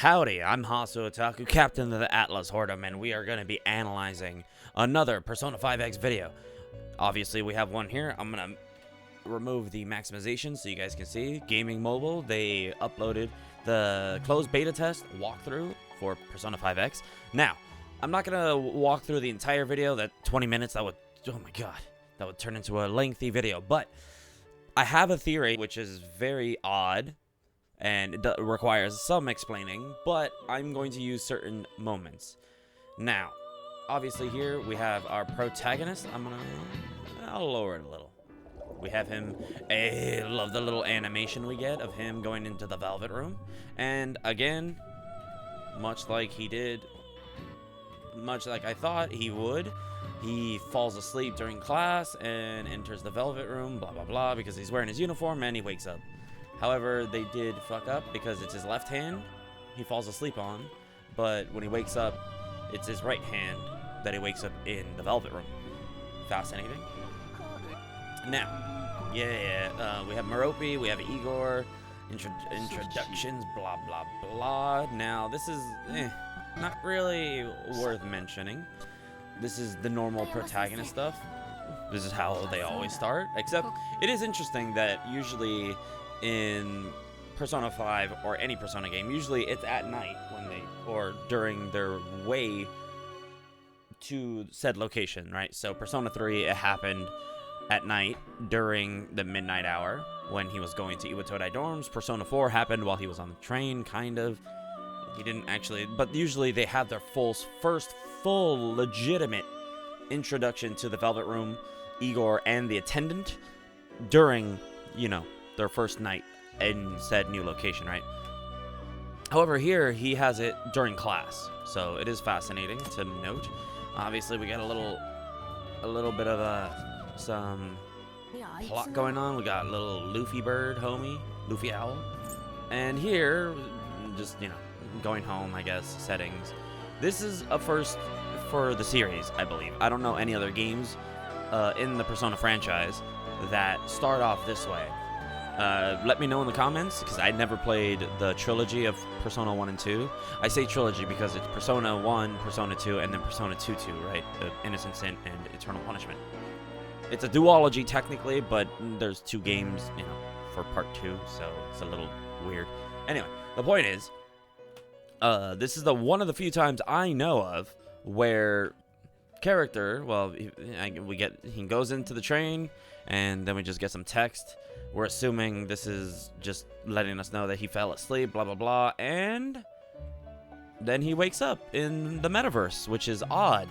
Howdy, I'm Hasu Otaku, captain of the Atlas Hordom, and we are going to be analyzing another Persona 5X video. Obviously, we have one here. I'm going to remove the maximization so you guys can see. Gaming Mobile, they uploaded the closed beta test walkthrough for Persona 5X. Now, I'm not going to walk through the entire video. That 20 minutes, that would, oh my god, that would turn into a lengthy video. But I have a theory which is very odd, and it requires some explaining, but I'm going to use certain moments. Now, obviously here we have our protagonist. I'll lower it a little. We have him. I love the little animation we get of him going into the Velvet Room. And again, much like I thought he would, he falls asleep during class and enters the Velvet Room, blah, blah, blah, because he's wearing his uniform and he wakes up. However, they did fuck up because it's his left hand he falls asleep on, but when he wakes up, it's his right hand that he wakes up in the Velvet Room. Fascinating. Now, we have Merope, we have Igor, introductions, blah, blah, blah. Now, this is not really worth mentioning. This is the normal protagonist stuff. This is how they always start, except it is interesting that usually in Persona 5 or any Persona game, usually it's at night or during their way to said location, right? So Persona 3, it happened at night during the midnight hour when he was going to Iwatodai dorms. Persona 4 happened while he was on the train, kind of. He didn't actually, but usually they have their first full legitimate introduction to the Velvet Room, Igor, and the attendant during, their first night in said new location, right? However, here he has it during class, so it is fascinating to note. Obviously, we got a little bit of some plot going on. We got little Luffy bird, homie, Luffy owl, and here, just going home, I guess. Settings. This is a first for the series, I believe. I don't know any other games in the Persona franchise that start off this way. Let me know in the comments, because I never played the trilogy of Persona 1 and 2. I say trilogy because it's Persona 1, Persona 2, and then Persona 2, right? Innocent Sin and Eternal Punishment. It's a duology technically, but there's two games, for part 2, so it's a little weird. Anyway, the point is, this is one of the few times I know of where character, he goes into the train, and then we just get some text. We're assuming this is just letting us know that he fell asleep, blah, blah, blah, and then he wakes up in the metaverse, which is odd,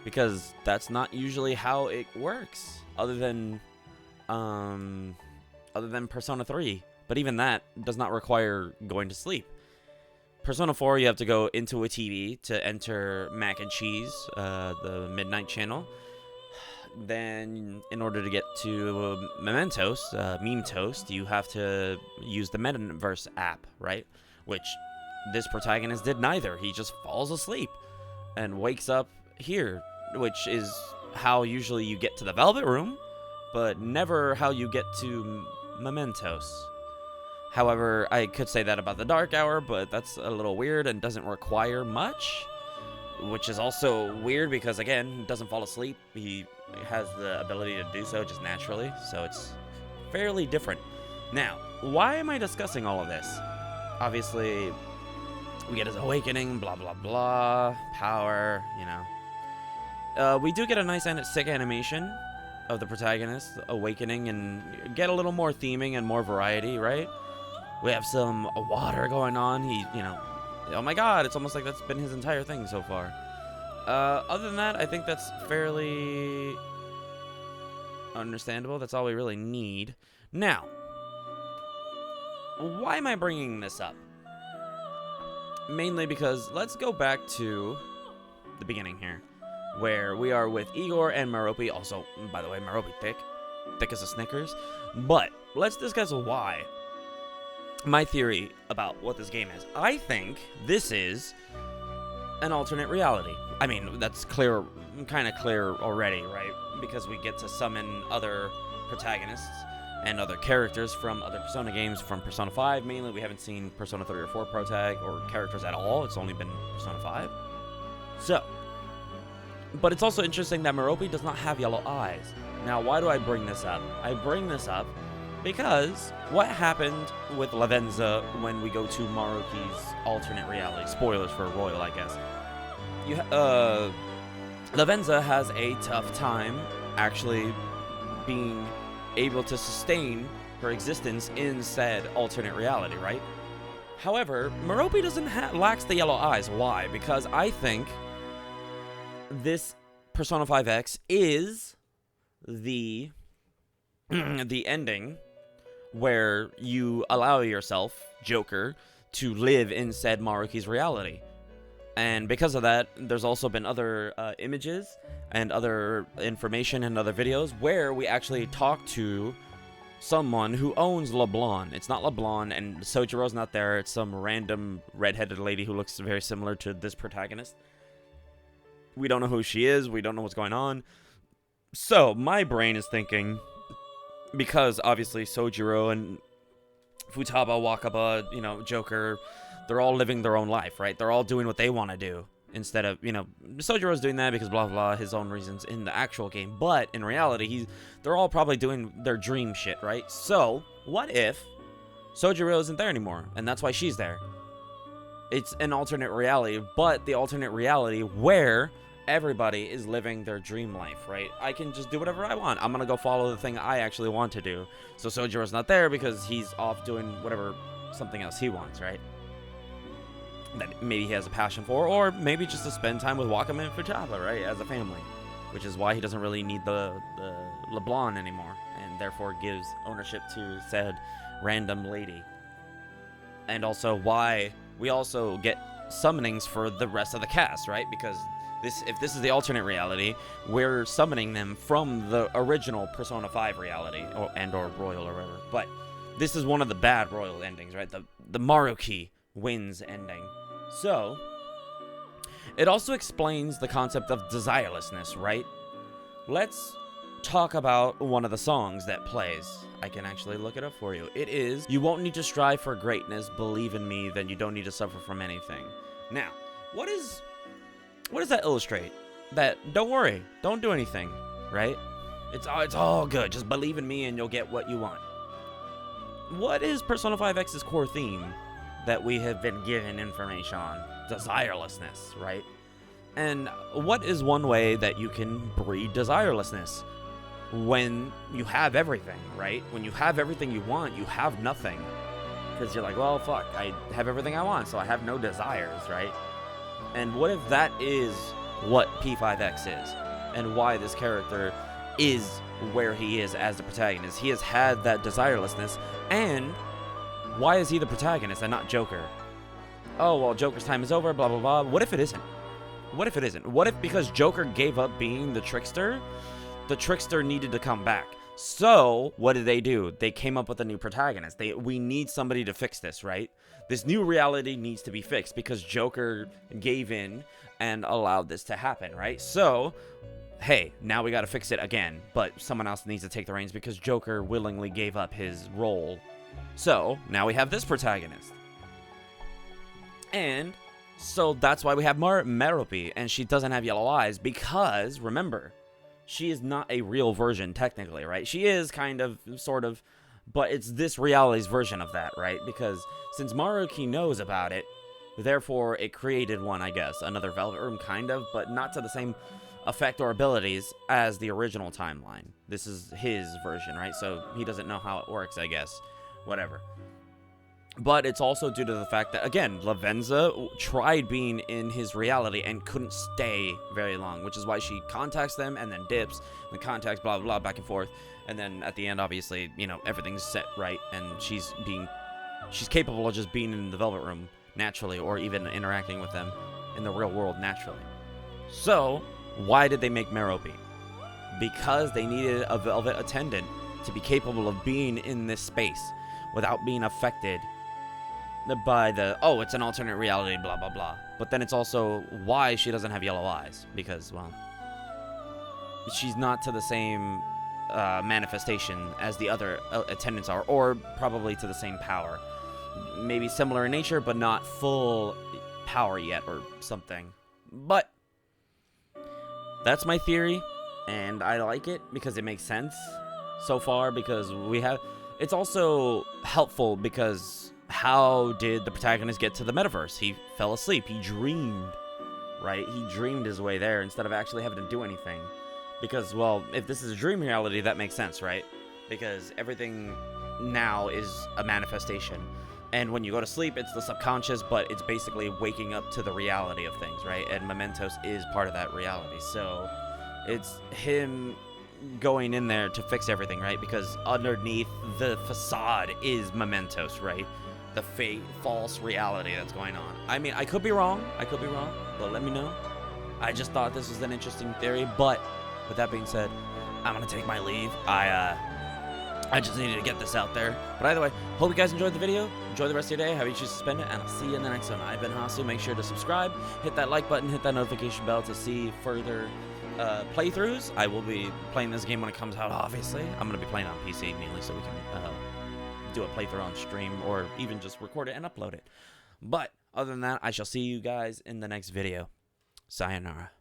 because that's not usually how it works, other than Persona 3, but even that does not require going to sleep. Persona 4, you have to go into a TV to enter Mac and Cheese, the midnight channel. Then, in order to get to Mementos, Meme Toast, you have to use the Metaverse app, right? Which this protagonist did neither. He just falls asleep and wakes up here, which is how usually you get to the Velvet Room, but never how you get to Mementos. However, I could say that about the Dark Hour, but that's a little weird and doesn't require much, which is also weird because, again, he doesn't fall asleep. He has the ability to do so just naturally, so it's fairly different. Now, why am I discussing all of this? Obviously, we get his awakening, blah, blah, blah, power, we do get a nice sick animation of the protagonist awakening and get a little more theming and more variety, right? We have some water going on. Oh my god, it's almost like that's been his entire thing so far. Other than that, I think that's fairly understandable. That's all we really need. Now, why am I bringing this up? Mainly because let's go back to the beginning here, where we are with Igor and Merope. Also, by the way, Merope thick as a Snickers. But let's discuss why. My theory about what this game is. I think this is an alternate reality. I mean, that's kind of clear already, right? Because we get to summon other protagonists and other characters from other Persona games, from Persona 5 mainly. We haven't seen Persona 3 or 4 protag or characters at all. It's only been Persona 5. So, but it's also interesting that Merope does not have yellow eyes. Now, why do I bring this up? I bring this up because what happened with Lavenza when we go to Maruki's alternate reality? Spoilers for Royal, I guess. Lavenza has a tough time actually being able to sustain her existence in said alternate reality, right? However, Merope lacks the yellow eyes. Why? Because I think this Persona 5X is the the ending where you allow yourself, Joker, to live in said Maruki's reality. And because of that, there's also been other images and other information and other videos where we actually talk to someone who owns LeBlanc. It's not LeBlanc, and Sojiro's not there. It's some random redheaded lady who looks very similar to this protagonist. We don't know who she is. We don't know what's going on. So, my brain is thinking, because obviously Sojiro and Futaba, Wakaba, Joker, they're all living their own life, right? They're all doing what they want to do. Instead of, Sojiro's doing that because blah, blah, his own reasons in the actual game. But in reality, they're all probably doing their dream shit, right? So, what if Sojiro isn't there anymore? And that's why she's there. It's an alternate reality, but the alternate reality where everybody is living their dream life, right? I can just do whatever I want. I'm gonna go follow the thing I actually want to do. So Sojiro's not there because he's off doing whatever, something else he wants, right? That maybe he has a passion for, or maybe just to spend time with Wakame and Futaba, right, as a family, which is why he doesn't really need the LeBlanc anymore, and therefore gives ownership to said random lady. And also why we also get summonings for the rest of the cast, right? Because if this is the alternate reality, we're summoning them from the original Persona 5 reality, or Royal or whatever. But this is one of the bad Royal endings, right? The Maruki wins ending. So, it also explains the concept of desirelessness, right? Let's talk about one of the songs that plays. I can actually look it up for you. It is, "You won't need to strive for greatness, believe in me, then you don't need to suffer from anything." Now, what does that illustrate? That, don't worry, don't do anything, right? It's all good, just believe in me and you'll get what you want. What is Persona 5X's core theme that we have been given information on? Desirelessness, right? And what is one way that you can breed desirelessness? When you have everything, right? When you have everything you want, you have nothing. Because you're like, well, fuck, I have everything I want, so I have no desires, right? And what if that is what P5X is? And why this character is where he is as the protagonist? He has had that desirelessness, and why is he the protagonist and not Joker? Oh, well, Joker's time is over, blah, blah, blah. What if it isn't? What if it isn't? What if because Joker gave up being the trickster needed to come back? So, what did they do? They came up with a new protagonist. We need somebody to fix this, right? This new reality needs to be fixed because Joker gave in and allowed this to happen, right? So, hey, now we gotta fix it again, but someone else needs to take the reins because Joker willingly gave up his role. So, now we have this protagonist. And so that's why we have Merope, and she doesn't have yellow eyes because, remember, she is not a real version, technically, right? She is kind of, sort of, but it's this reality's version of that, right? Because since Maruki knows about it, therefore it created one, I guess. Another Velvet Room, kind of, but not to the same effect or abilities as the original timeline. This is his version, right? So he doesn't know how it works, I guess. Whatever. But it's also due to the fact that, again, Lavenza tried being in his reality and couldn't stay very long, which is why she contacts them and then dips, and contacts, blah, blah, blah, back and forth. And then at the end, obviously, everything's set right, and she's capable of just being in the Velvet Room naturally, or even interacting with them in the real world naturally. So, why did they make Merope? Because they needed a Velvet attendant to be capable of being in this space without being affected by it's an alternate reality, blah, blah, blah. But then it's also why she doesn't have yellow eyes. Because, well, she's not to the same manifestation as the other attendants are, or probably to the same power. Maybe similar in nature, but not full power yet, or something. But that's my theory, and I like it because it makes sense so far, because we have... It's also helpful because how did the protagonist get to the metaverse? He fell asleep. He dreamed, right? He dreamed his way there instead of actually having to do anything. Because, well, if this is a dream reality, that makes sense, right? Because everything now is a manifestation. And when you go to sleep, it's the subconscious, but it's basically waking up to the reality of things, right? And Mementos is part of that reality. So it's him going in there to fix everything, right? Because underneath the facade is Mementos, right? The fake, false reality that's going on. I mean, I could be wrong, but let me know. I just thought this was an interesting theory, but with that being said, I'm gonna take my leave. I just needed to get this out there. But either way, hope you guys enjoyed the video. Enjoy the rest of your day, how you choose to spend it, and I'll see you in the next one. I've been Hasu. Make sure to subscribe, hit that like button, hit that notification bell to see further playthroughs. I will be playing this game when it comes out, obviously. I'm going to be playing on PC mainly so we can do a playthrough on stream, or even just record it and upload it. But other than that, I shall see you guys in the next video. Sayonara.